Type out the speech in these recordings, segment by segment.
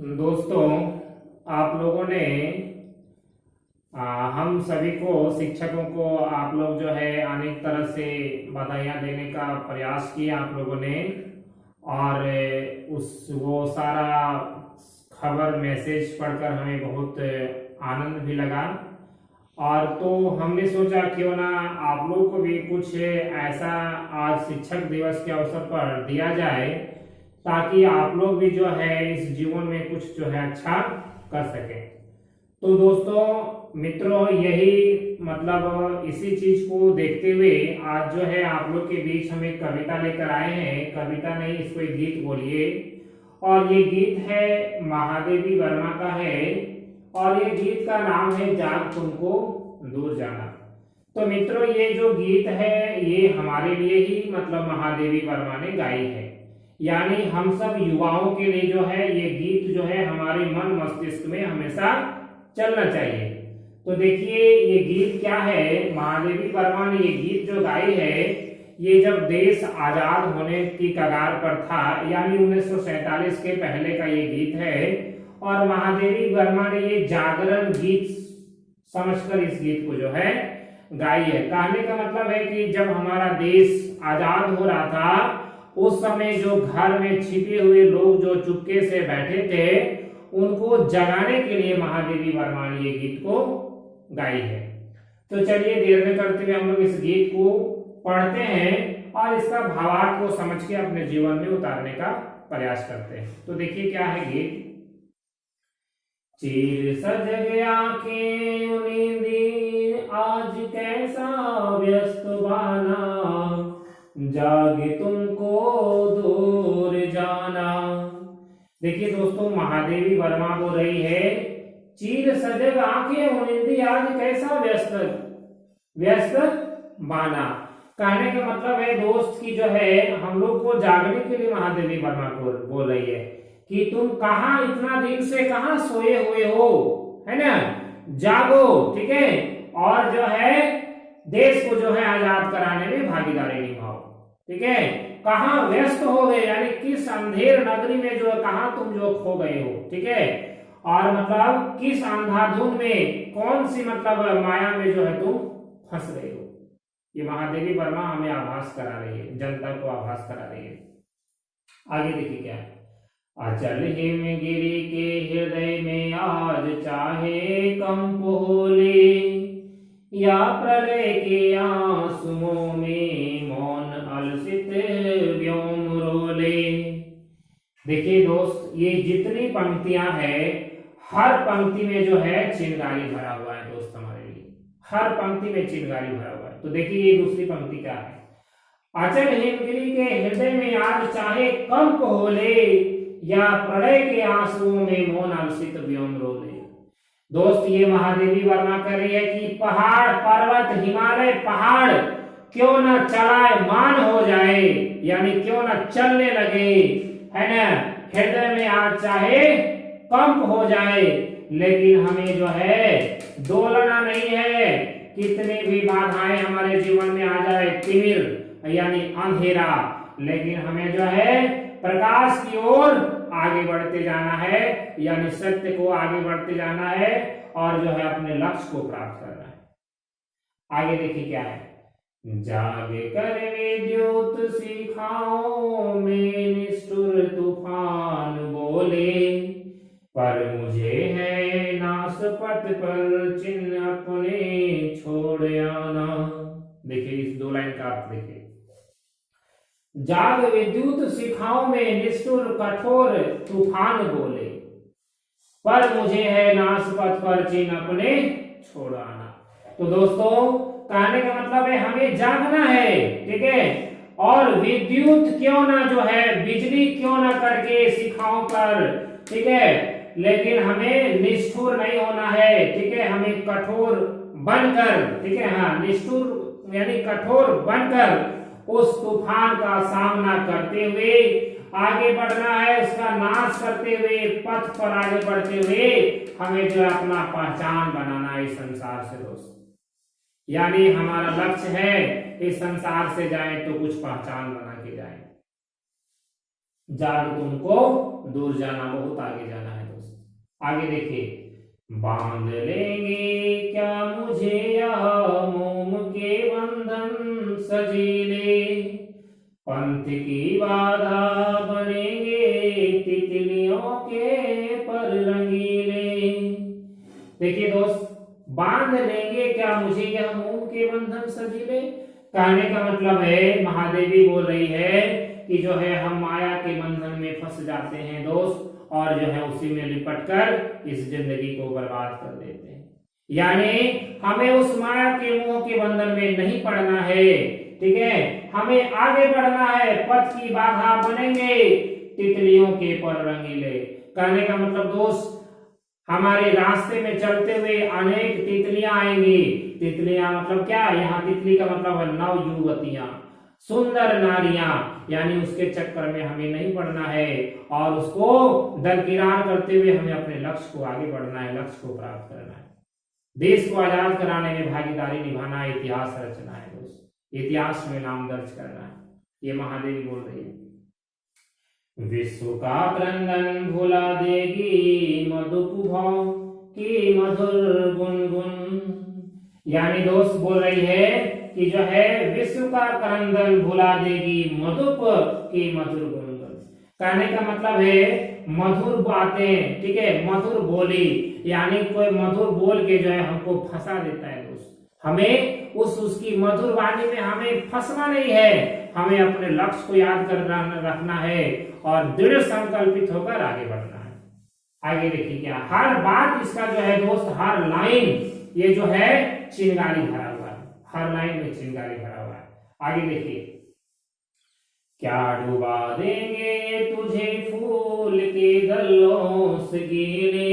दोस्तों, आप लोगों ने हम सभी को शिक्षकों को आप लोग जो है अनेक तरह से बधाइयाँ देने का प्रयास किया आप लोगों ने। और उस वो सारा खबर मैसेज पढ़कर हमें बहुत आनंद भी लगा। और तो हमने सोचा क्यों ना आप लोग को भी कुछ ऐसा आज शिक्षक दिवस के अवसर पर दिया जाए, ताकि आप लोग भी जो है इस जीवन में कुछ जो है अच्छा कर सके। तो दोस्तों मित्रों, यही मतलब इसी चीज को देखते हुए आज जो है आप लोग के बीच हम एक कविता लेकर आए हैं। कविता नहीं, इसको एक गीत बोलिए। और ये गीत है महादेवी वर्मा का है, और ये गीत का नाम है जाग तुमको दूर जाना। तो मित्रों, ये जो गीत है ये हमारे लिए ही मतलब महादेवी वर्मा ने गाई है। यानी हम सब युवाओं के लिए जो है ये गीत जो है हमारे मन मस्तिष्क में हमेशा चलना चाहिए। तो देखिए ये गीत क्या है, महादेवी वर्मा ने ये गीत जो गाई है ये जब देश आजाद होने की कगार पर था, यानी 1947 के पहले का ये गीत है। और महादेवी वर्मा ने ये जागरण गीत समझकर इस गीत को जो है गाई है। कहने का मतलब है कि जब हमारा देश आजाद हो रहा था उस समय जो घर में छिपे हुए लोग जो चुपके से बैठे थे उनको जगाने के लिए महादेवी वर्मा ने ये गीत को गाई है। तो चलिए देर न करते हुए हम लोग इस गीत को पढ़ते हैं और इसका भावार्थ को समझ के अपने जीवन में उतारने का प्रयास करते हैं। तो देखिए क्या है गीत। चीर सज गया के नींदी आज कैसा व्यस्त बाना, जागे तुमको दूर जाना। देखिए दोस्तों, महादेवी वर्मा बोल रही है चीर सजग आंखें उनिंदी आज कैसा व्यस्त व्यस्त बाना। कहने का मतलब है दोस्त की जो है हम लोग को जागने के लिए महादेवी वर्मा को बोल रही है कि तुम कहाँ इतना दिन से कहाँ सोए हुए हो, है ना, जागो, ठीक है। और जो है देश को जो है आजाद कराने में भागीदारी निभाओ, ठीक है। कहाँ व्यस्त हो गए, यानी किस अंधेर नगरी में जो कहाँ तुम जो खो गए हो, ठीक है। और मतलब किस अंधाधुन में, कौन सी मतलब माया में जो है तुम फंस गए हो। ये महादेवी वर्मा हमें आभास करा रही है, जनता को आभास करा रही है। आगे देखिए क्या है। अचल हिमगिरी के हृदय में आज चाहे कंप हो ले, या प्रलय के आंसुओं में मौन अलसित व्योम रोले। देखिए दोस्त, ये जितनी पंक्तियां हैं हर पंक्ति में जो है चिंगारी भरा हुआ है दोस्त, हमारे लिए हर पंक्ति में चिंगारी भरा हुआ है। तो देखिए ये दूसरी पंक्ति क्या है। अचल हिमगिरी के हृदय में आज चाहे कंप हो ले, या प्रलय के आंसुओं में मौन अलसित व्योम रोले। दोस्त ये महादेवी वर्मा कर रही है कि पहाड़ पर्वत हिमालय पहाड़ क्यों ना चलायमान हो जाए, यानी क्यों ना चलने लगे, है ना, हृदय में आज चाहे कंप हो जाए, लेकिन हमें जो है डोलना नहीं है। कितनी भी बाधाएं हमारे जीवन में आ जाए, तिमिर यानी अंधेरा, लेकिन हमें जो है प्रकाश की ओर आगे बढ़ते जाना है, यानी सत्य को आगे बढ़ते जाना है और जो है अपने लक्ष्य को प्राप्त करना है। आगे देखिए क्या है। जागे कर विद्युत शिखाओं में निष्ठुर तूफान बोले, पर मुझे है नासपत पर चिन्ह अपने छोड़ आना। देखिए इस दो लाइन का अर्थ देखिए। जाग विद्युत शिखाओं में निष्ठुर कठोर तूफान बोले, पर मुझे है नासपत पर चिन्ह अपने छोड़ आना। तो दोस्तों कहने का मतलब है हमें जागना है, ठीक है। और विद्युत क्यों ना जो है बिजली क्यों ना करके शिखाओं पर, ठीक है, लेकिन हमें निष्ठुर नहीं होना है, ठीक है। हमें कठोर बनकर, ठीक है, हाँ, निष्ठुर यानी कठोर बनकर उस तूफान का सामना करते हुए आगे बढ़ना है, उसका नाश करते हुए पथ पर आगे बढ़ते हुए हमें जो अपना पहचान बनाना है इस संसार से दोस्त। यानी हमारा लक्ष्य है इस संसार से जाए तो कुछ पहचान बना के जाए। जाग तुमको दूर जाना, बहुत आगे जाना है दोस्त। आगे देखिए, बांध लेंगे क्या मुझे या मोम के बंधन सजीले, पंथ की बाधा बनेंगे तितलियों के पर रंगीले। देखिए दोस्त, बांध लेंगे क्या मुझे यह मोम के बंधन सजीले, कहने का मतलब है महादेवी बोल रही है कि जो है हम माया के बंधन में फंस जाते हैं दोस्त, और जो है उसी में लिपट कर इस जिंदगी को बर्बाद कर देते हैं। यानी हमें उस माया के मोह के बंधन में नहीं पड़ना है, ठीक है, हमें आगे बढ़ना है, पथ की बाधा बनेंगे तितलियों के पर रंगीले। कहने का मतलब दोस्त, हमारे रास्ते में चलते हुए अनेक तितलियां आएंगी। तितलियां मतलब क्या, यहाँ तितली का मतलब है नव युवतियां, सुंदर नारियां, यानी उसके चक्कर में हमें नहीं पड़ना है और उसको दरकिनार करते हुए हमें अपने लक्ष्य को आगे बढ़ना है, लक्ष्य को प्राप्त करना है, देश को आजाद कराने में भागीदारी निभाना है, इतिहास रचना है दोस्त, इतिहास में नाम दर्ज करना है। ये महादेवी बोल रही है। विश्व का क्रंदन भुला देगी मधुपुभाव की मधुर गुनगुन, यानी दोस्त बोल रही है कि जो है विश्व का क्रंदन भुला देगी मधुप की मधुर गुनगुन। कहने का मतलब है मधुर बातें, ठीक है, मधुर बोली, यानी कोई मधुर बोल के जो है हमको फंसा देता है दोस्त, हमें उसकी मधुर वाणी में हमें फंसना नहीं है, हमें अपने लक्ष्य को याद कर रखना है और दृढ़ संकल्पित होकर आगे बढ़ना है। आगे देखिए क्या, हर बात इसका जो है दोस्त, हर लाइन ये जो है चिंगारी भरा हुआ है, हर लाइन में चिंगारी भरा हुआ है। आगे देखिए, क्या डुबा देंगे तुझे फूल के गल्लों से गीले,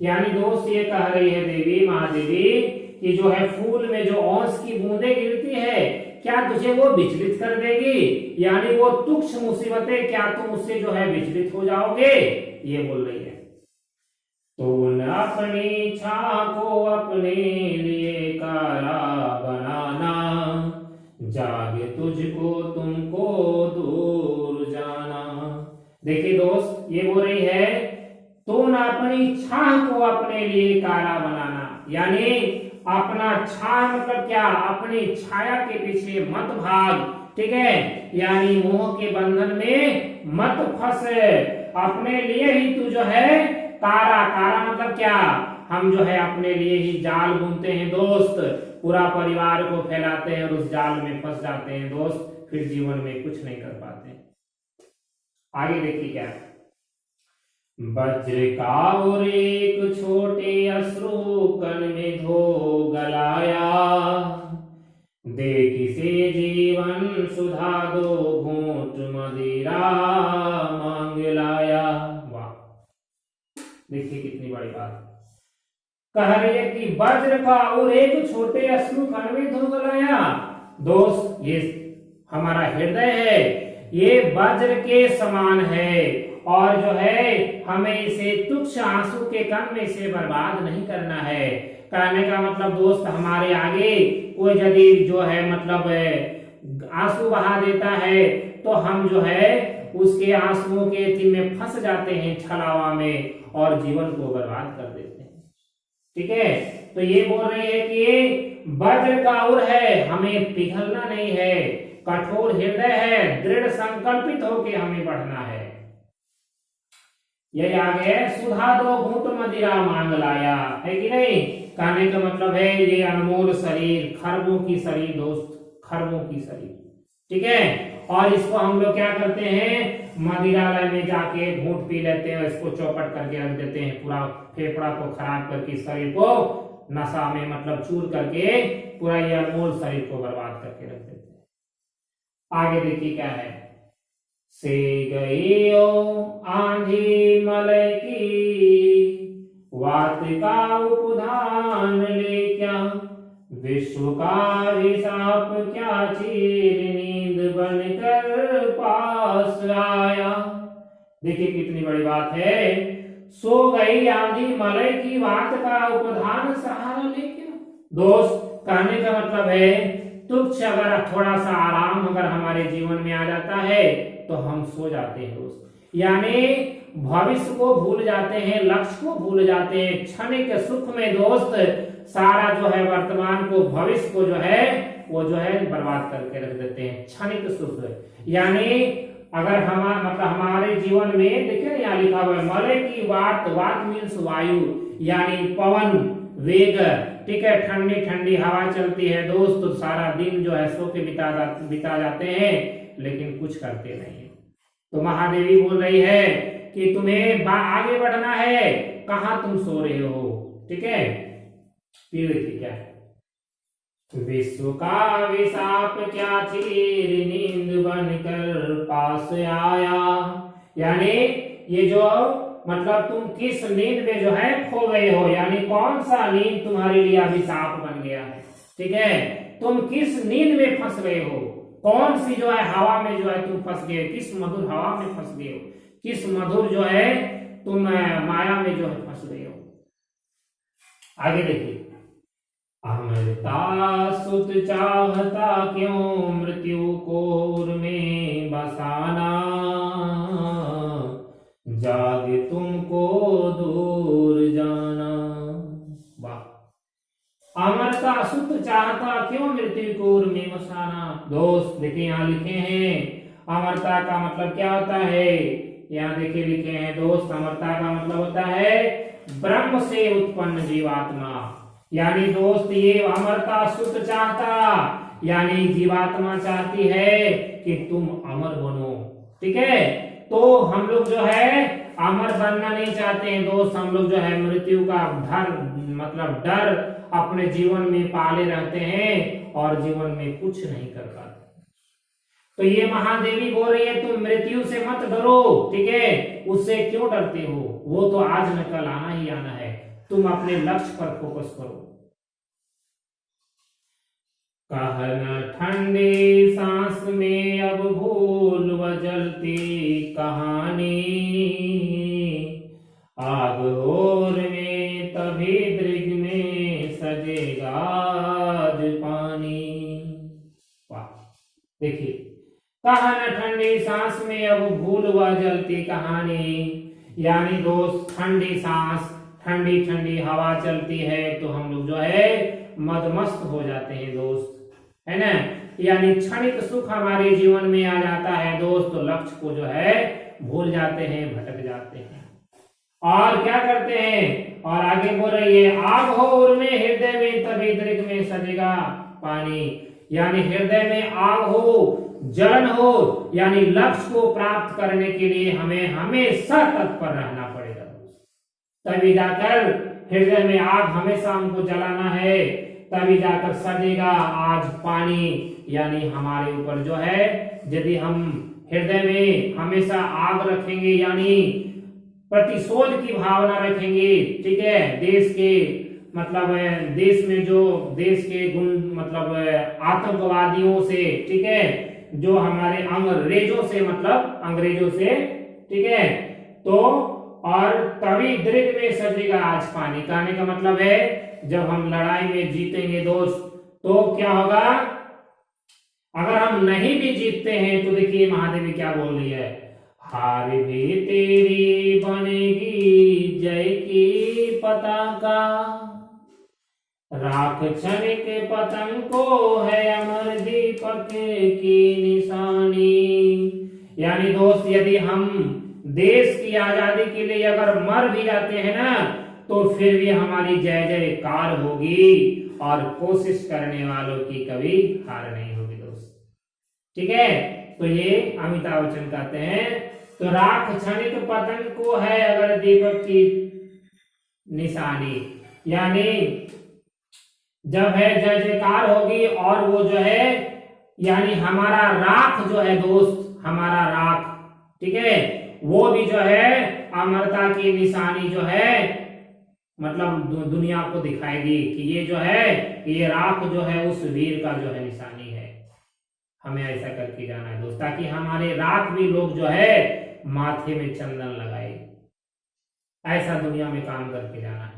यानी दोस्त ये कह रही है देवी महादेवी कि जो है फूल में जो ओस की बूंदें गिरती है, क्या तुझे वो विचलित कर देगी, यानी वो तुच्छ मुसीबतें, क्या तुम उससे जो है विचलित हो जाओगे, ये बोल रही है। तो न अपनी छा को अपने लिए कारा बनाना, जागे तुझको तुमको दूर जाना। देखिए दोस्त, ये बोल रही है तो न अपनी छाह को अपने लिए कारा बनाना, यानी अपना छाया मतलब क्या, अपनी छाया के पीछे मत भाग, ठीक है, यानी मोह के बंधन में मत फंस, अपने लिए ही तू जो है तारा, तारा मतलब क्या, हम जो है अपने लिए ही जाल बुनते हैं दोस्त, पूरा परिवार को फैलाते हैं और उस जाल में फंस जाते हैं दोस्त, फिर जीवन में कुछ नहीं कर पाते। आगे देखिए क्या, वज्र का और एक छोटे अश्रु कण में धो गलाया, देख से जीवन सुधा दो घूंट मदिरा मांग लाया। वाह, देखिए कितनी बड़ी बात कह रही है कि वज्र का और एक छोटे अश्रु कण में धो गलाया। दोस्त, ये हमारा हृदय है, ये वज्र के समान है और जो है हमें इसे तुच्छ आंसू के कण में से बर्बाद नहीं करना है। कहने का मतलब दोस्त, हमारे आगे कोई यदि जो है मतलब आंसू बहा देता है तो हम जो है उसके आंसुओं के थी में फंस जाते हैं, छलावा में, और जीवन को बर्बाद कर देते हैं। ठीक है, तो ये बोल रही है कि वज्र का उर है, हमें पिघलना नहीं है, कठोर हृदय है, दृढ़ संकल्पित होकर हमें बढ़ना है। यही आगे सुधा दो घूंट मदिरा मांग लाया, है कि नहीं। कहने का मतलब है ये अनमोल शरीर, खरबों की शरीर दोस्त, खरबों की शरीर, ठीक है, और इसको हम लोग क्या करते हैं, मदिरालय में जाके घूंट पी लेते हैं, इसको चौपट करके रख देते हैं, पूरा फेफड़ा को खराब करके शरीर को नशा में मतलब चूर करके पूरा ये अनमोल शरीर को बर्बाद करके रख देते हैं। आगे देखिए क्या है, से गई आंधी मलय की वात का उपधान ले क्या, विश्व का अभिशाप क्या चीर नींद बनकर पास आया। देखिए कितनी बड़ी बात है, सो गई आंधी मलय की वात का उपधान सहारा ले क्या। दोस्त, कहने का मतलब है तुच्छ अगर थोड़ा सा आराम अगर हमारे जीवन में आ जाता है तो हम सो जाते हैं दोस्त, यानी भविष्य को भूल जाते हैं, लक्ष्य को भूल जाते हैं। क्षणिक सुख में दोस्त सारा जो है वर्तमान को, भविष्य को जो है वो जो है बर्बाद करके रख देते हैं। क्षणिक सुख यानी अगर हमारे जीवन में देखिए ना, यहाँ लिखा हुआ है मलय की वात मीन्स वायु, यानी पवन वेग, ठीक है, ठंडी ठंडी हवा चलती है दोस्त, तो सारा दिन जो है सो के बिता जाते हैं, लेकिन कुछ करते नहीं है। तो महादेवी बोल रही है कि तुम्हें आगे बढ़ना है, कहां तुम सो रहे हो, ठीक है। फिर क्या है, विश्व का विशाप क्या चीर नींद बनकर पास आया, यानी ये जो मतलब तुम किस नींद में जो है खो गए हो, यानी कौन सा नींद तुम्हारे लिए अभिशाप बन गया है, ठीक है। तुम किस नींद में फंस गए हो, कौन सी जो है हवा में जो है तुम फंस गए, किस मधुर हवा में फंस गए हो, किस मधुर जो है तुम माया में जो है फंस गए हो। आगे देखिए, अमृता सुत चाहता क्यों मृत्यु कोर में बसाना, जाग तुमको दूर जाना। वाह, अमृता सुत चाहता क्यों मृत्यु कोर में बसाना। दोस्त देखिए यहाँ लिखे हैं, अमरता का मतलब क्या होता है, यहाँ देखिए लिखे हैं दोस्त, अमरता का मतलब होता है ब्रह्म से उत्पन्न जीवात्मा, यानी दोस्त ये अमरता सुत चाहता, यानी जीवात्मा चाहती है कि तुम अमर बनो, ठीक है। तो हम लोग जो है अमर बनना नहीं चाहते हैं दोस्त, हम लोग जो है मृत्यु का डर अपने जीवन में पाले रहते हैं और जीवन में कुछ नहीं कर पाते। तो ये महादेवी बोल रही है तुम मृत्यु से मत डरो, ठीक है, उससे क्यों डरते हो, वो तो आज न कल आना ही आना है, तुम अपने लक्ष्य पर फोकस करो। कहना ठंडी सांस में अब भूल व जलती कहानी, आग और में तभी दृग में सजेगा आज पानी। वाह, देखिए, कहना ठंडी सांस में अब भूल व जलती कहानी, यानी दोस्त ठंडी सांस, ठंडी ठंडी हवा चलती है तो हम लोग जो है मदमस्त हो जाते हैं दोस्त, है ना, यानी क्षणिक सुख हमारे जीवन में आ जाता है दोस्त, तो लक्ष्य को जो है भूल जाते हैं, भटक जाते हैं। और क्या करते हैं, और आगे बोल रही है आग हो उर्मे हृदय में तभी दृग में सजेगा पानी, यानी हृदय में आग हो, जलन हो, यानी लक्ष्य को प्राप्त करने के लिए हमें हमेशा तत्पर रहना पड़ेगा, तभी जाकर हृदय में आग हमेशा हमको जलाना है, तभी जाकर सजेगा आज पानी, यानी हमारे ऊपर जो है यदि हम हृदय में हमेशा आग रखेंगे, यानी प्रतिशोध की भावना रखेंगे, ठीक है, देश के देश में जो देश के आतंकवादियों से, ठीक है, जो हमारे अंग्रेजों से, ठीक है, तो और तभी दृग में सजेगा आज पानी, कहने का मतलब है जब हम लड़ाई में जीतेंगे दोस्त तो क्या होगा, अगर हम नहीं भी जीतते हैं तो देखिए महादेवी क्या बोल रही है, हार भी तेरी बनेगी जय की पताका, राख क्षणिक पतंग को है अमर दीपक की निशानी, यानी दोस्त यदि हम देश की आजादी के लिए अगर मर भी जाते हैं ना, तो फिर भी हमारी जय जयकार होगी और कोशिश करने वालों की कभी हार नहीं होगी दोस्त, ठीक है। तो ये अमिताभ बच्चन कहते हैं, तो राख क्षणिक पतंग को है अगर दीपक की निशानी, यानी जब है जय जयकार होगी और वो जो है यानी हमारा राख जो है दोस्त, हमारा राख, ठीक है, वो भी जो है अमरता की निशानी जो है दुनिया को दिखाएगी कि ये जो है ये राख जो है उस वीर का जो है निशानी है, हमें ऐसा करके जाना है दोस्त, ताकि हमारे राख भी लोग जो है माथे में चंदन लगाए, ऐसा दुनिया में काम करके जाना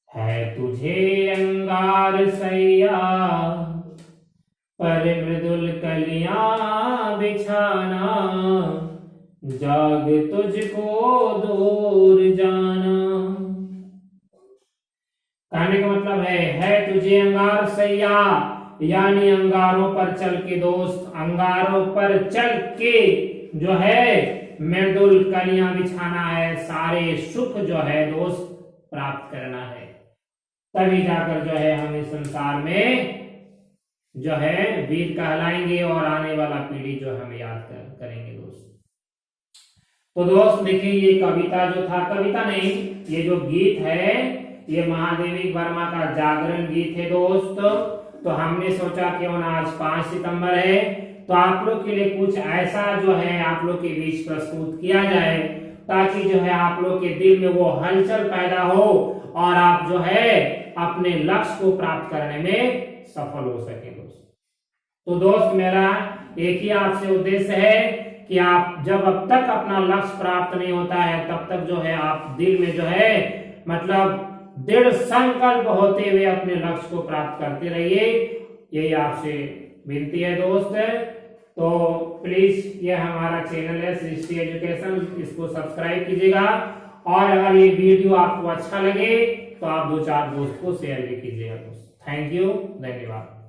है तुझे अंगार सैया पर मृदुल कलियां बिछाना, जाग तुझको दूर जाना। कहने का मतलब है तुझे अंगार सैया, यानी अंगारों पर चल के दोस्त, अंगारों पर चल के जो है मृदुल कलियां बिछाना है, सारे सुख जो है दोस्त प्राप्त करना है, तभी जाकर जो है हम इस संसार में जो है वीर कहलाएंगे और आने वाला पीढ़ी जो हमें याद करेंगे दोस्त। तो दोस्त देखिए ये कविता जो था, कविता नहीं, ये जो गीत है ये महादेवी वर्मा का जागरण गीत है दोस्त। तो हमने सोचा क्यों ना आज 5 सितंबर है तो आप लोग के लिए कुछ ऐसा जो है आप लोग के बीच प्रस्तुत किया जाए, ताकि जो है आप लोग के दिल में वो हलचल पैदा हो और आप जो है अपने लक्ष्य को प्राप्त करने में सफल हो सके दोस्त। तो दोस्त मेरा एक ही आपसे उद्देश्य है कि आप जब अब तक अपना लक्ष्य प्राप्त नहीं होता है तब तक जो है आप दिल में जो है मतलब दृढ़ संकल्प होते हुए अपने लक्ष्य को प्राप्त करते रहिए, यही आपसे विनती है दोस्त। तो प्लीज ये हमारा चैनल है सृष्टि एजुकेशन, इसको सब्सक्राइब कीजिएगा और अगर ये वीडियो आपको अच्छा लगे तो आप 2-4 दोस्त को शेयर भी कीजिएगा दोस्त। थैंक यू, धन्यवाद।